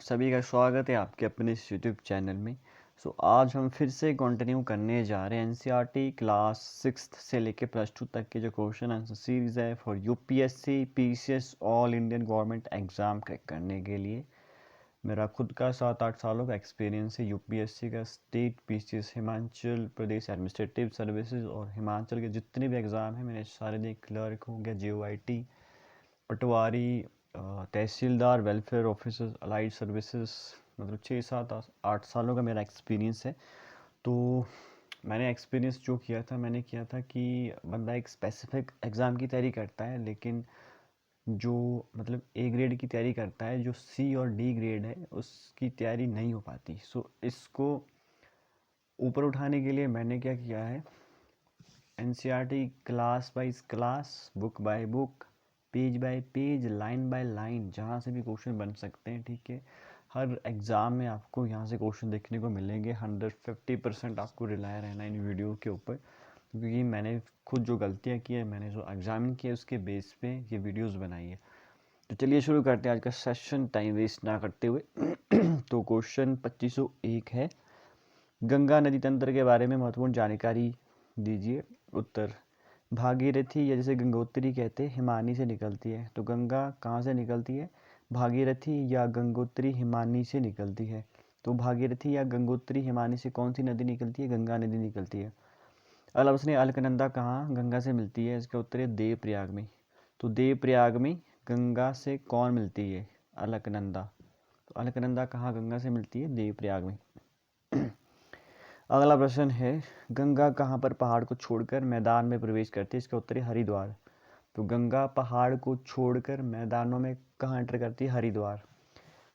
सभी का स्वागत है आपके अपने इस यूट्यूब चैनल में। आज हम फिर से कंटिन्यू करने जा रहे हैं एनसीईआरटी क्लास 6 से लेके +2 तक के जो क्वेश्चन आंसर सीरीज़ है for UPSC PCS all Indian government exam crack करने के लिए। मेरा खुद का 7-8 सालों का एक्सपीरियंस है यूपीएससी का, state PCS, Himachal Pradesh administrative services और हिमाचल के जितने भी एग्ज़ाम हैं मैंने सारे दिए। क्लर्क हो गया, जेओआईटी, पटवारी, तहसीलदार, वेलफेयर ऑफिसर्स, अलाइड सर्विसेज, मतलब 6-7-8 सालों का मेरा एक्सपीरियंस है। तो मैंने एक्सपीरियंस जो किया था, मैंने किया था कि बंदा एक स्पेसिफिक एग्ज़ाम की तैयारी करता है, लेकिन जो मतलब ए ग्रेड की तैयारी करता है, जो सी और डी ग्रेड है उसकी तैयारी नहीं हो पाती। इसको ऊपर उठाने के लिए मैंने क्या किया है, NCERT class wise class, book by book, page bye page, line by line, जहाँ से भी क्वेश्चन बन सकते हैं, ठीक है। हर एग्ज़ाम में आपको यहाँ से क्वेश्चन देखने को मिलेंगे। 150% आपको रिलाय रहना इन वीडियो के ऊपर, क्योंकि मैंने खुद जो गलतियाँ की है, मैंने जो एग्ज़ाम किया उसके बेस पे ये वीडियोस बनाई है। तो चलिए शुरू करते हैं आज का सेशन, टाइम वेस्ट ना करते हुए। तो क्वेश्चन 2501 है, गंगा नदी तंत्र के बारे में महत्वपूर्ण जानकारी दीजिए। उत्तर, भागीरथी या जिसे गंगोत्री कहते हैं हिमानी से निकलती है। तो गंगा कहाँ से निकलती है? भागीरथी या गंगोत्री हिमानी से निकलती है। तो भागीरथी या गंगोत्री हिमानी से कौन सी नदी निकलती है? गंगा नदी निकलती है। अगला प्रश्न है, अलकनंदा कहाँ गंगा से मिलती है? इसका उत्तर है देवप्रयाग में। तो देवप्रयाग में गंगा से कौन मिलती है? अलकनंदा। तो अलकनंदा कहाँ गंगा से मिलती है? देवप्रयाग में। अगला प्रश्न है, गंगा कहाँ पर पहाड़ को छोड़कर मैदान में प्रवेश करती है? इसका उत्तर है हरिद्वार। तो गंगा पहाड़ को छोड़कर मैदानों में कहाँ एंटर करती है? हरिद्वार।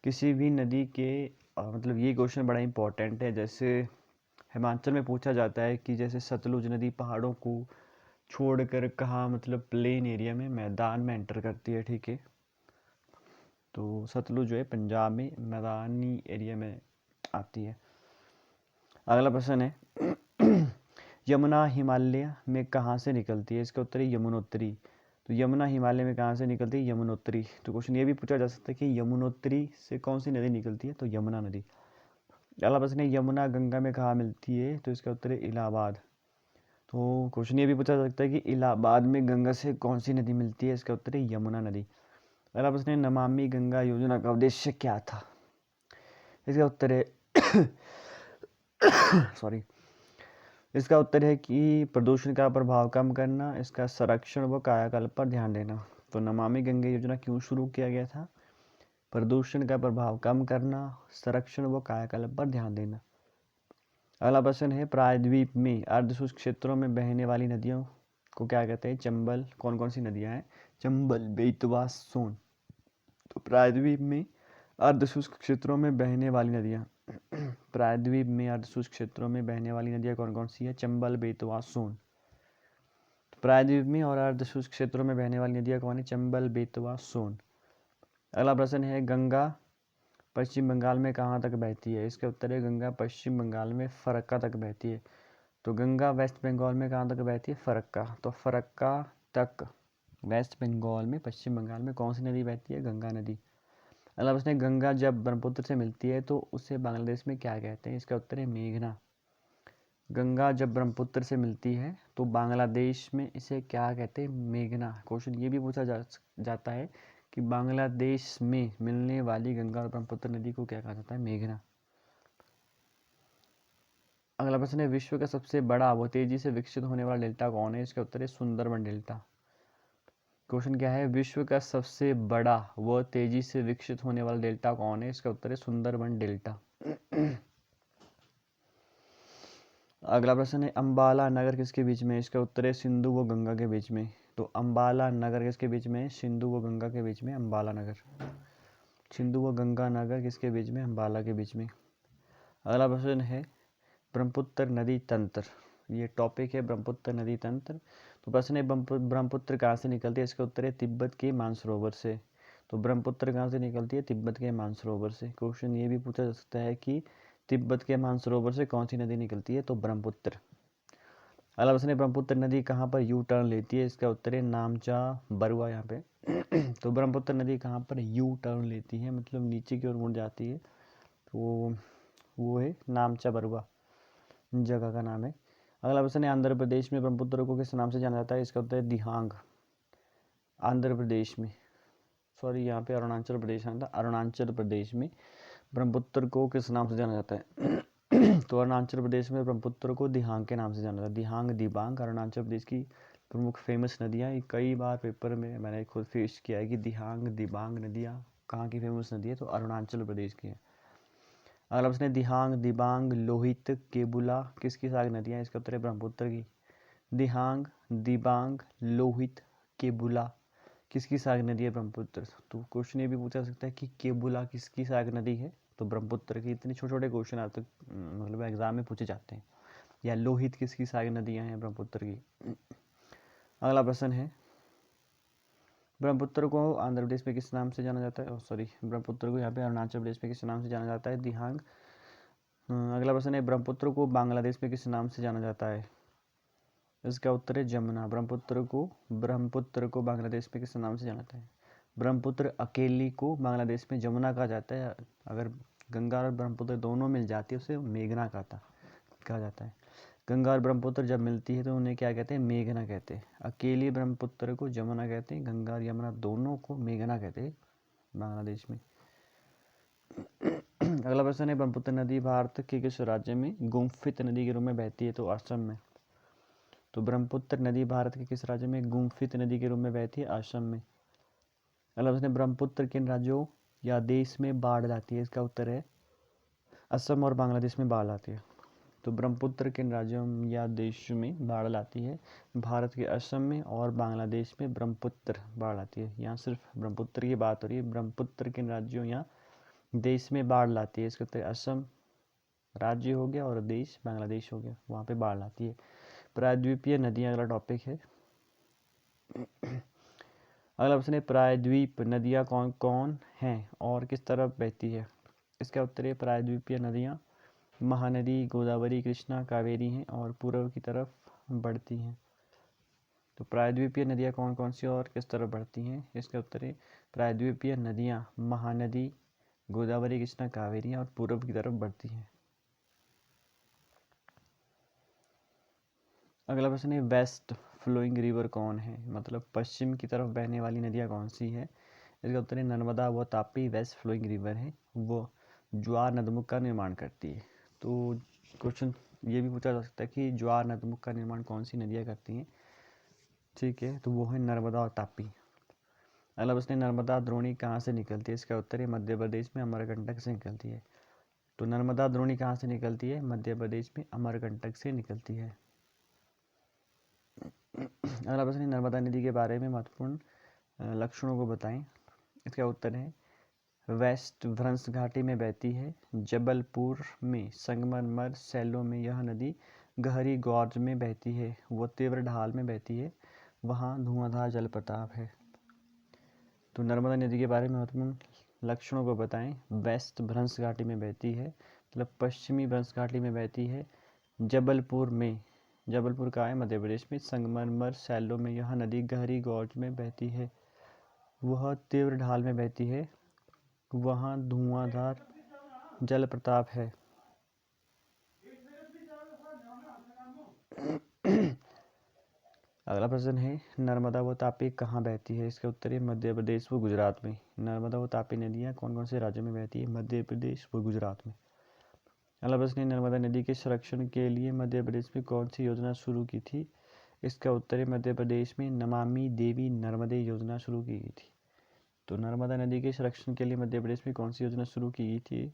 किसी भी नदी के मतलब ये क्वेश्चन बड़ा इंपॉर्टेंट है। जैसे हिमाचल में पूछा जाता है कि जैसे सतलुज नदी पहाड़ों को छोड़कर कहाँ, मतलब प्लेन एरिया में, मैदान में एंटर करती है, ठीक है। तो सतलुज जो है पंजाब में मैदानी एरिया में आती है। अगला प्रश्न है, यमुना हिमालय में कहाँ से निकलती है? इसका उत्तर है यमुनोत्री। तो यमुना हिमालय में कहाँ से निकलती है? यमुनोत्री। तो क्वेश्चन ये भी पूछा जा सकता है कि यमुनोत्री से कौन सी नदी निकलती है? तो यमुना नदी। अगला प्रश्न है, यमुना गंगा में कहाँ मिलती है? तो इसका उत्तर है इलाहाबाद। तो क्वेश्चन ये भी पूछा जा सकता है कि इलाहाबाद में गंगा से कौन सी नदी मिलती है? इसका उत्तर है यमुना नदी। अगला प्रश्न है, नमामि गंगा योजना का उद्देश्य क्या था? इसका उत्तर है सॉरी इसका उत्तर है कि प्रदूषण का प्रभाव कम करना, इसका संरक्षण व कायाकल्प पर ध्यान देना। तो नमामि गंगे योजना क्यों शुरू किया गया था? प्रदूषण का प्रभाव कम करना, संरक्षण व कायाकल्प पर ध्यान देना। अगला प्रश्न है, प्रायद्वीप में अर्धशुष्क क्षेत्रों में बहने वाली नदियों को क्या कहते हैं? चंबल। कौन कौन सी नदियां हैं? चंबल, बेतवा, सोन। तो प्रायद्वीप में अर्धशुष्क क्षेत्रों में बहने वाली नदियां प्रायद्वीप में अर्धशुष्क क्षेत्रों में बहने वाली नदियां कौन कौन सी है? चंबल, बेतवा, सोन। तो प्रायद्वीप में और अर्धशुष्क क्षेत्रों में बहने वाली नदियां कौन है? चंबल, बेतवा, सोन। अगला प्रश्न है, गंगा पश्चिम बंगाल में कहाँ तक बहती है? इसका उत्तर है गंगा पश्चिम बंगाल में फरक्का तक बहती है। तो गंगा वेस्ट बंगाल में कहाँ तक बहती है? फरक्का। तो फरक्का तक वेस्ट बंगाल में, पश्चिम बंगाल में कौन सी नदी बहती है? गंगा नदी। अगला प्रश्न है, गंगा जब ब्रह्मपुत्र से मिलती है तो उसे बांग्लादेश में क्या कहते हैं? इसका उत्तर है मेघना। गंगा जब ब्रह्मपुत्र से मिलती है तो बांग्लादेश में इसे क्या कहते हैं? मेघना। क्वेश्चन ये भी पूछा जाता है कि बांग्लादेश में मिलने वाली गंगा और ब्रह्मपुत्र नदी को क्या कहा जाता है? मेघना। अगला प्रश्न है, विश्व का सबसे बड़ा व तेजी से विकसित होने वाला डेल्टा कौन है? इसका उत्तर है सुंदरबन डेल्टा। क्वेश्चन क्या है, विश्व का सबसे बड़ा व तेजी से विकसित होने वाला डेल्टा कौन है? इसका उत्तर है सुंदरबन डेल्टा। अगला प्रश्न है, अंबाला नगर किसके बीच में? इसका उत्तर है सिंधु व गंगा के बीच में। तो अंबाला नगर किसके बीच में? सिंधु व गंगा के बीच में अंबाला नगर। सिंधु व गंगा नगर किसके बीच में? अंबाला के बीच में। अगला प्रश्न है, ब्रह्मपुत्र नदी तंत्र, ये टॉपिक है ब्रह्मपुत्र नदी तंत्र। तो प्रश्न है, ब्रह्मपुत्र कहाँ से निकलती है? इसका उत्तर है तिब्बत के मानसरोवर से। तो ब्रह्मपुत्र कहाँ से निकलती है? तिब्बत के मानसरोवर से। क्वेश्चन ये भी पूछा जा सकता है कि तिब्बत के मानसरोवर से कौन सी नदी निकलती है? तो ब्रह्मपुत्र। अगला प्रश्न है ब्रह्मपुत्र नदी कहाँ पर यू टर्न लेती है? इसका उत्तर है नामचा बरुआ यहाँ पे। तो ब्रह्मपुत्र नदी कहाँ पर यू टर्न लेती है, मतलब नीचे की ओर मुड़ जाती है, तो वो है नामचा बरुआ, जगह का नाम है। अगला प्रश्न है आंध्र प्रदेश में ब्रह्मपुत्र को किस नाम से जाना जाता है? इसका उत्तर है दिहांग। आंध्र प्रदेश में, सॉरी यहाँ पे अरुणाचल प्रदेश आना था, अरुणाचल प्रदेश में ब्रह्मपुत्र को किस नाम से जाना जाता है? तो अरुणाचल प्रदेश में ब्रह्मपुत्र को दिहांग के नाम से जाना जाता है। दिहांग, दिबांग अरुणाचल प्रदेश की प्रमुख फेमस नदियाँ। कई बार पेपर में मैंने खुद फेस किया है कि दिहांग, दिबांग नदियाँ कहाँ की फेमस नदी है, तो अरुणाचल प्रदेश की है। अगला प्रश्न है दिहांग, दिबांग, लोहित, केबुला किसकी सहायक नदियाँ? इसका उत्तर है ब्रह्मपुत्र की। दिहांग, दिबांग, लोहित, केबुला किसकी सहायक नदी है? ब्रह्मपुत्र। तो क्वेश्चन ये भी पूछा सकता है कि केबुला किसकी सहायक नदी है? तो ब्रह्मपुत्र की। इतने छोटे छोटे क्वेश्चन आज तक मतलब एग्जाम में पूछे जाते हैं। या लोहित किसकी सहायक नदियाँ हैं? ब्रह्मपुत्र की। अगला प्रश्न है ब्रह्मपुत्र को आंध्र प्रदेश में किस नाम से जाना जाता है? सॉरी, ब्रह्मपुत्र को यहाँ पे अरुणाचल प्रदेश में किस नाम से जाना जाता है? दिहांग। अगला प्रश्न है ब्रह्मपुत्र को बांग्लादेश में किस नाम से जाना जाता है? इसका उत्तर है जमुना। ब्रह्मपुत्र को बांग्लादेश में किस नाम से जाना जाता है? ब्रह्मपुत्र अकेली को बांग्लादेश में जमुना कहा जाता है। अगर गंगा और ब्रह्मपुत्र दोनों मिल जाती है उसे मेघना कहा जाता है। गंगा और ब्रह्मपुत्र जब मिलती है तो उन्हें क्या कहते हैं? मेघना कहते हैं। अकेली ब्रह्मपुत्र को जमुना कहते हैं, गंगा और यमुना दोनों को मेघना कहते हैं बांग्लादेश में। अगला प्रश्न है ब्रह्मपुत्र नदी भारत के किस राज्य में गुम्फित नदी के रूप में बहती है? तो असम में। तो ब्रह्मपुत्र नदी भारत के किस राज्य में गुम्फित नदी के रूप में बहती है? असम में। अगला प्रश्न है ब्रह्मपुत्र किन राज्यों या देश में बाढ़ लाती है? इसका उत्तर है असम और बांग्लादेश में बाढ़ आती है। तो ब्रह्मपुत्र किन राज्यों या देश में बाढ़ लाती है? भारत के असम में और बांग्लादेश में ब्रह्मपुत्र बाढ़ आती है। यहाँ सिर्फ ब्रह्मपुत्र की बात हो रही है। ब्रह्मपुत्र किन राज्यों या देश में बाढ़ लाती है? इसका उत्तर असम राज्य हो गया और देश बांग्लादेश हो गया, वहाँ पे बाढ़ लाती है। प्रायद्वीपीय नदियाँ अगला टॉपिक है। अगला प्रश्न है प्रायद्वीप नदियाँ कौन कौन हैं और किस तरफ बहती है? इसका उत्तर है प्रायद्वीपीय नदियाँ महानदी, गोदावरी, कृष्णा, कावेरी हैं और पूर्व की तरफ बढ़ती हैं। तो प्रायद्वीपीय नदियाँ कौन कौन सी और किस तरफ बढ़ती हैं? इसका उत्तर है प्रायद्वीपीय नदियाँ महानदी, गोदावरी, कृष्णा, कावेरी और पूर्व की तरफ बढ़ती हैं। अगला प्रश्न है वेस्ट फ्लोइंग रिवर कौन है, मतलब पश्चिम की तरफ बहने वाली नदियाँ कौन सी है? इसका उत्तर है नर्मदा व तापी वेस्ट फ्लोइंग रिवर है, वो ज्वार नदमुख का निर्माण करती है। तो क्वेश्चन ये भी पूछा जा सकता है कि ज्वार नदमुख का निर्माण कौन सी नदियाँ करती हैं? ठीक है, तो वो है नर्मदा और तापी। अगला प्रश्न है नर्मदा द्रोणी कहाँ से निकलती है? इसका उत्तर है मध्य प्रदेश में अमरकंटक से निकलती है। तो नर्मदा द्रोणी कहाँ से निकलती है? मध्य प्रदेश में अमरकंटक से निकलती है। अगला प्रश्न है नर्मदा नदी के बारे में महत्वपूर्ण लक्षणों को बताएं। इसका उत्तर है वेस्ट भ्रंश घाटी में बहती है, जबलपुर में, संगमरमर सैलों में यह नदी गहरी गॉर्ज में बहती है, वो तीव्र ढाल में बहती है, वहाँ धुआंधार जलप्रपात है। तो नर्मदा नदी के बारे में महत्वपूर्ण लक्षणों को बताएं। वेस्ट भ्रंश घाटी में बहती है, मतलब पश्चिमी भ्रंश घाटी में बहती है, जबलपुर में, जबलपुर का है मध्य प्रदेश में, संगमरमर सैलों में यह नदी गहरी गॉर्ज में बहती है, वह तीव्र ढाल में बहती है, वहाँ धुआंधार जलप्रपात है। अगला प्रश्न है नर्मदा व तापी कहाँ बहती है? इसका उत्तर है मध्य प्रदेश व गुजरात में। नर्मदा व तापी नदियाँ कौन कौन से राज्यों में बहती है? मध्य प्रदेश व गुजरात में। अगला प्रश्न है नर्मदा नदी के संरक्षण के लिए मध्य प्रदेश में कौन सी योजना शुरू की थी? इसका उत्तर है मध्य प्रदेश में नमामि देवी नर्मदे योजना शुरू की गई थी। तो नर्मदा नदी के संरक्षण के लिए मध्य प्रदेश में कौन सी योजना शुरू की गई थी?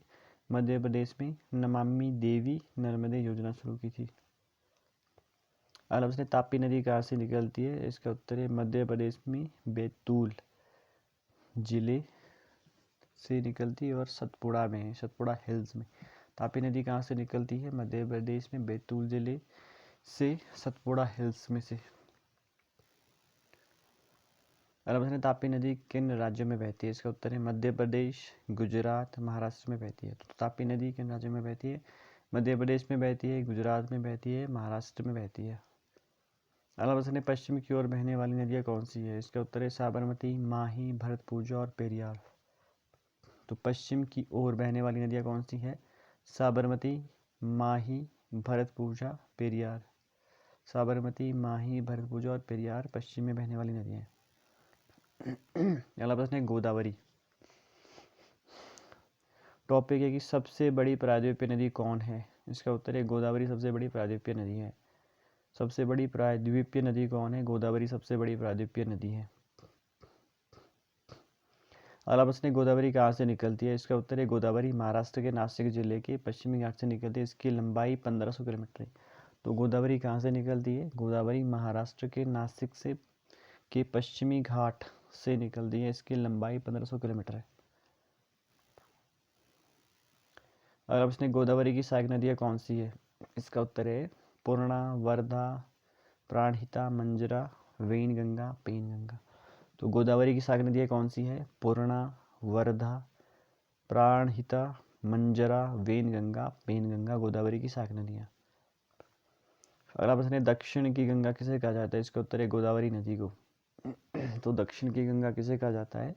मध्य प्रदेश में नमामि देवी नर्मदे योजना शुरू की थी। अगला प्रश्न तापी नदी कहाँ से निकलती है? इसका उत्तर है मध्य प्रदेश में बैतूल जिले से निकलती है और सतपुड़ा में, सतपुड़ा हिल्स में। तापी नदी कहाँ से निकलती है? मध्य प्रदेश में बैतूल जिले से, सतपुड़ा हिल्स में से। अगला प्रश्न तापी नदी किन राज्यों में बहती है? इसका उत्तर है मध्य प्रदेश, गुजरात, महाराष्ट्र में बहती है। तो तापी नदी किन राज्यों में बहती है? मध्य प्रदेश में बहती है, गुजरात में बहती है, महाराष्ट्र में बहती है। अगला प्रश्न है पश्चिम की ओर बहने वाली नदियाँ कौन सी है? इसका उत्तर है साबरमती, माही, भरतपुजा और पेरियार। तो पश्चिम की ओर बहने वाली नदियाँ कौन सी है? साबरमती, माही, भरतपुजा, पेरियार। साबरमती, माही, भरतपुजा और पेरियार पश्चिम में बहने वाली नदियाँ हैं। अगला प्रश्न है गोदावरी। टॉपिक है कि सबसे बड़ी प्रायद्वीपीय नदी कौन है? इसका उत्तर है गोदावरी सबसे बड़ी प्रायद्वीपीय नदी है। सबसे बड़ी प्रायद्वीपीय नदी कौन है? गोदावरी सबसे बड़ी प्रायद्वीपीय नदी है। अगला प्रश्न है गोदावरी कहाँ से निकलती है? इसका उत्तर है गोदावरी महाराष्ट्र के नासिक जिले के पश्चिमी घाट से निकलती है। इसकी लंबाई 1500 किलोमीटर है। तो गोदावरी कहाँ से निकलती है? गोदावरी महाराष्ट्र के नासिक से के पश्चिमी घाट से निकलती है। इसकी लंबाई 1500 किलोमीटर है। अगला प्रश्न है गोदावरी की सहायक नदियाँ कौन सी है? इसका उत्तर है पूर्णा, वर्धा, प्राणहिता, मंजरा, वेनगंगा, पेनगंगा। तो गोदावरी की सहायक नदियाँ कौन सी है? पूर्णा, वर्धा, प्राणहिता, मंजरा, वेनगंगा, पेनगंगा गोदावरी की सहायक नदियाँ। अगला प्रश्न है दक्षिण की गंगा किसे कहा जाता है? इसका उत्तर है गोदावरी नदी को। तो दक्षिण की गंगा किसे कहा जाता है?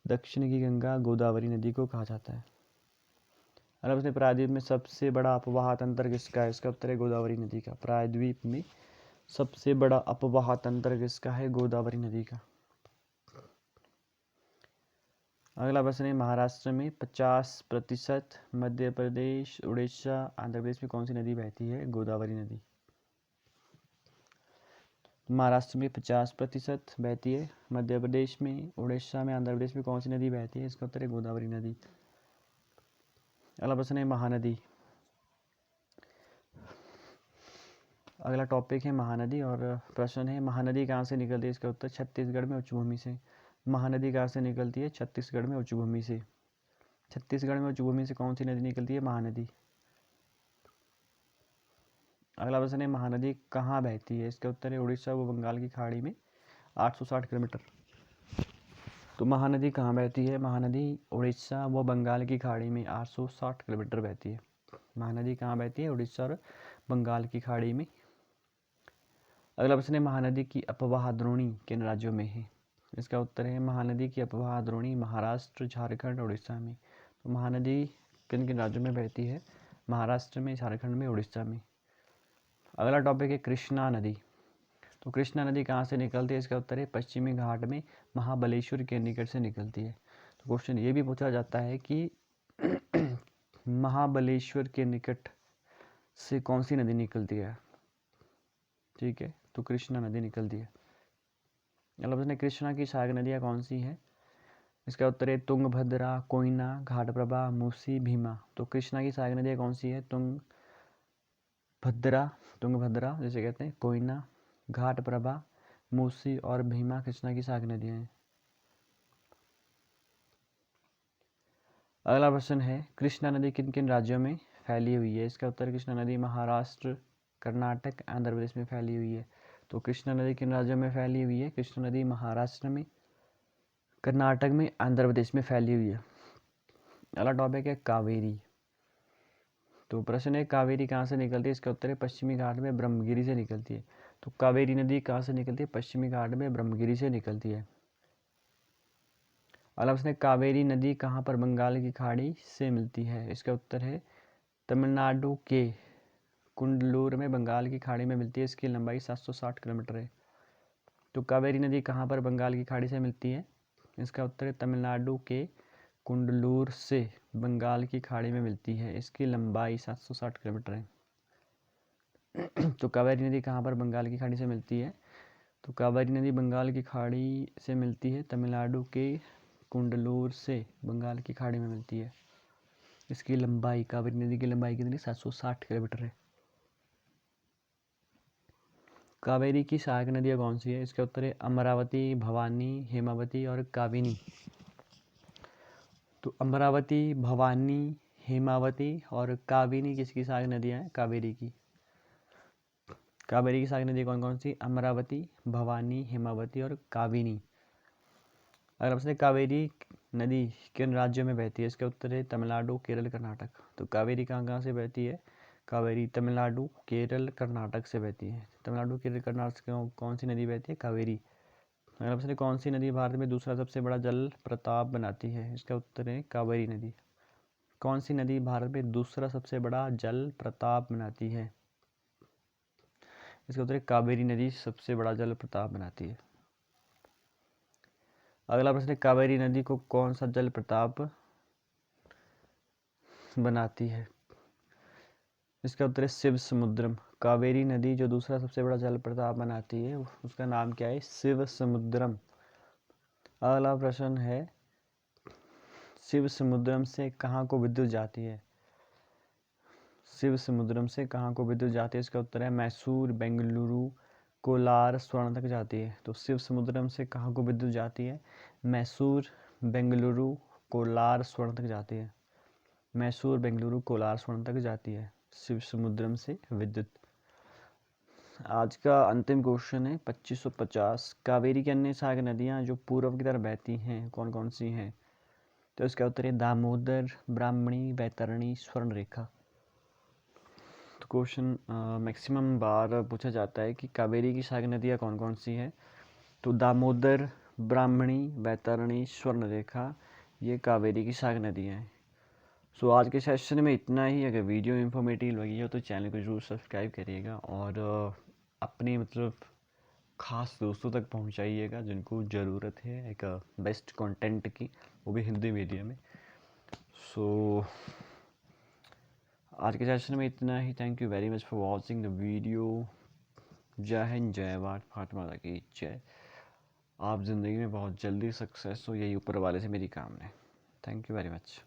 दक्षिण की गंगा गोदावरी नदी को कहा जाता है। अगला प्रश्न प्रायद्वीप में सबसे बड़ा अपवाह तंत्र किसका है? इसका उत्तर है गोदावरी नदी का। प्रायद्वीप में सबसे बड़ा अपवाह तंत्र किसका है? गोदावरी नदी का। अगला प्रश्न है महाराष्ट्र में 50%, मध्य प्रदेश, उड़ीसा, आंध्र प्रदेश में कौन सी नदी बहती है? गोदावरी नदी। महाराष्ट्र में 50% बहती है। मध्य प्रदेश में, उड़ीसा में, आंध्र प्रदेश में कौन सी नदी बहती है? इसका उत्तर है गोदावरी नदी। अगला प्रश्न है महानदी। अगला टॉपिक है महानदी और प्रश्न है महानदी कहाँ से निकलती है? इसका उत्तर छत्तीसगढ़ में उच्चभूमि से। महानदी कहाँ से निकलती है? छत्तीसगढ़ में उच्चभूमि से। छत्तीसगढ़ में उच्चभूमि से कौन सी नदी निकलती है? महानदी। अगला प्रश्न है महानदी कहाँ बहती है? इसका उत्तर है उड़ीसा व बंगाल की खाड़ी में 860 किलोमीटर। तो महानदी कहाँ बहती है? महानदी उड़ीसा व बंगाल की खाड़ी में 860 किलोमीटर बहती है। महानदी कहाँ बहती है? उड़ीसा और बंगाल की खाड़ी में। अगला प्रश्न है महानदी की अपवाह द्रोणी किन राज्यों में है? इसका उत्तर है महानदी की अपवाह द्रोणी महाराष्ट्र, झारखंड, उड़ीसा में। तो महानदी किन किन राज्यों में बहती है? महाराष्ट्र में, झारखंड में, उड़ीसा में। अगला टॉपिक है कृष्णा नदी। तो कृष्णा नदी कहाँ से निकलती है? इसका उत्तर है पश्चिमी घाट में महाबलेश्वर के निकट से निकलती है। तो क्वेश्चन ये भी पूछा जाता है कि महाबलेश्वर के निकट से कौन सी नदी निकलती है? ठीक है, तो कृष्णा नदी निकलती है। अगला प्रश्न है कृष्णा की सहायक नदियाँ कौन सी हैं? इसका उत्तर है तुंगभद्रा, कोयना, घाटप्रभा, मूसी, भीमा। तो कृष्णा की सहायक नदियाँ कौन सी है? तुंगभद्रा जैसे कहते हैं, कोयना, घाटप्रभा, मूसी और भीमा कृष्णा की सहायक नदियाँ हैं। अगला प्रश्न है कृष्णा नदी किन किन राज्यों में फैली हुई है? इसका उत्तर कृष्णा नदी महाराष्ट्र, कर्नाटक, आंध्र प्रदेश में फैली हुई है। तो कृष्णा नदी किन राज्यों में फैली हुई है? कृष्णा नदी महाराष्ट्र में, कर्नाटक में, आंध्र प्रदेश में फैली हुई है। अगला टॉपिक है कावेरी। तो प्रश्न है कावेरी कहाँ से निकलती है? इसका उत्तर है पश्चिमी घाट में ब्रह्मगिरी से निकलती है। तो कावेरी नदी कहाँ से निकलती है? पश्चिमी घाट में ब्रह्मगिरी से निकलती है। अगला प्रश्न है कावेरी नदी कहाँ पर बंगाल की खाड़ी से मिलती है? इसका उत्तर है तमिलनाडु के कुंडलूर में बंगाल की खाड़ी में मिलती है। इसकी लंबाई 760 किलोमीटर है। तो कावेरी नदी कहाँ पर बंगाल की खाड़ी से मिलती है? इसका उत्तर है तमिलनाडु के कुंडलूर से बंगाल की खाड़ी में मिलती है। इसकी लंबाई 760 किलोमीटर है। तो कावेरी नदी कहाँ पर बंगाल की खाड़ी से मिलती है? तो कावेरी नदी बंगाल की खाड़ी से मिलती है, तमिलनाडु के कुंडलूर से बंगाल की खाड़ी में मिलती है। इसकी लंबाई, कावेरी नदी की लंबाई कितनी? 760 किलोमीटर है। कावेरी की सहायक नदियाँ कौन सी है? इसका उत्तर है अमरावती, भवानी, हेमावती और काबिनी। तो अमरावती, भवानी, हेमावती और काबिनी किसकी सहायक नदियाँ हैं? कावेरी की। कावेरी की सहायक नदी कौन कौन सी? अमरावती, भवानी, हेमावती और काबिनी। अगला प्रश्न है कावेरी नदी किन राज्यों में बहती है? इसका उत्तर है तमिलनाडु, केरल, कर्नाटक। तो कावेरी कहाँ कहाँ से बहती है? कावेरी तमिलनाडु, केरल, कर्नाटक से बहती है। तमिलनाडु, केरल, कर्नाटक से कौन सी नदी बहती है? कावेरी। अगला प्रश्न है, कौन सी नदी भारत में दूसरा सबसे बड़ा जल प्रताप बनाती है? इसका उत्तर है कावेरी नदी। कौन सी नदी भारत में दूसरा सबसे बड़ा जल प्रताप बनाती है? इसका उत्तर है कावेरी नदी सबसे बड़ा जल प्रताप बनाती है। अगला प्रश्न है, कावेरी नदी को कौन सा जल प्रताप बनाती है? इसका उत्तर है शिव समुद्रम। कावेरी नदी जो दूसरा सबसे बड़ा जल प्रताप बनाती है उसका नाम क्या है? शिव समुद्रम। अगला प्रश्न है, शिव समुद्रम से कहाँ को विद्युत जाती है? शिव समुद्रम से कहाँ को विद्युत जाती है? इसका उत्तर है मैसूर, बेंगलुरु, कोलार, स्वर्ण तक जाती है। तो शिव समुद्रम से कहाँ को विद्युत जाती है? मैसूर, बेंगलुरु, कोलार, स्वर्ण तक जाती है। मैसूर, बेंगलुरु, कोलार, स्वर्ण तक जाती है शिव समुद्रम से विद्युत। आज का अंतिम क्वेश्चन है 2550। कावेरी की अन्य सहायक नदियाँ जो पूर्व की तरफ बहती हैं कौन कौन सी हैं? तो इसका उत्तर है दामोदर, ब्राह्मणी, बैतरणी, स्वर्णरेखा। तो क्वेश्चन मैक्सिमम बार पूछा जाता है कि कावेरी की सहायक नदियाँ कौन कौन सी हैं? तो दामोदर, ब्राह्मणी, बैतरणी, स्वर्णरेखा, ये कावेरी की सहायक नदियाँ हैं। सो आज के सेशन में इतना ही। अगर वीडियो इन्फॉर्मेटिव लगी हो तो चैनल को जरूर सब्सक्राइब करिएगा और अपने ख़ास दोस्तों तक पहुंचाइएगा जिनको ज़रूरत है एक बेस्ट कंटेंट की, वो भी हिंदी मीडियम में। सो आज के सेशन में इतना ही। Thank you very much for watching the video. जय हिंद, जय भारत, भारत माता की जय। आप ज़िंदगी में बहुत जल्दी सक्सेस हो, यही ऊपर वाले से मेरी कामना है। Thank you very much.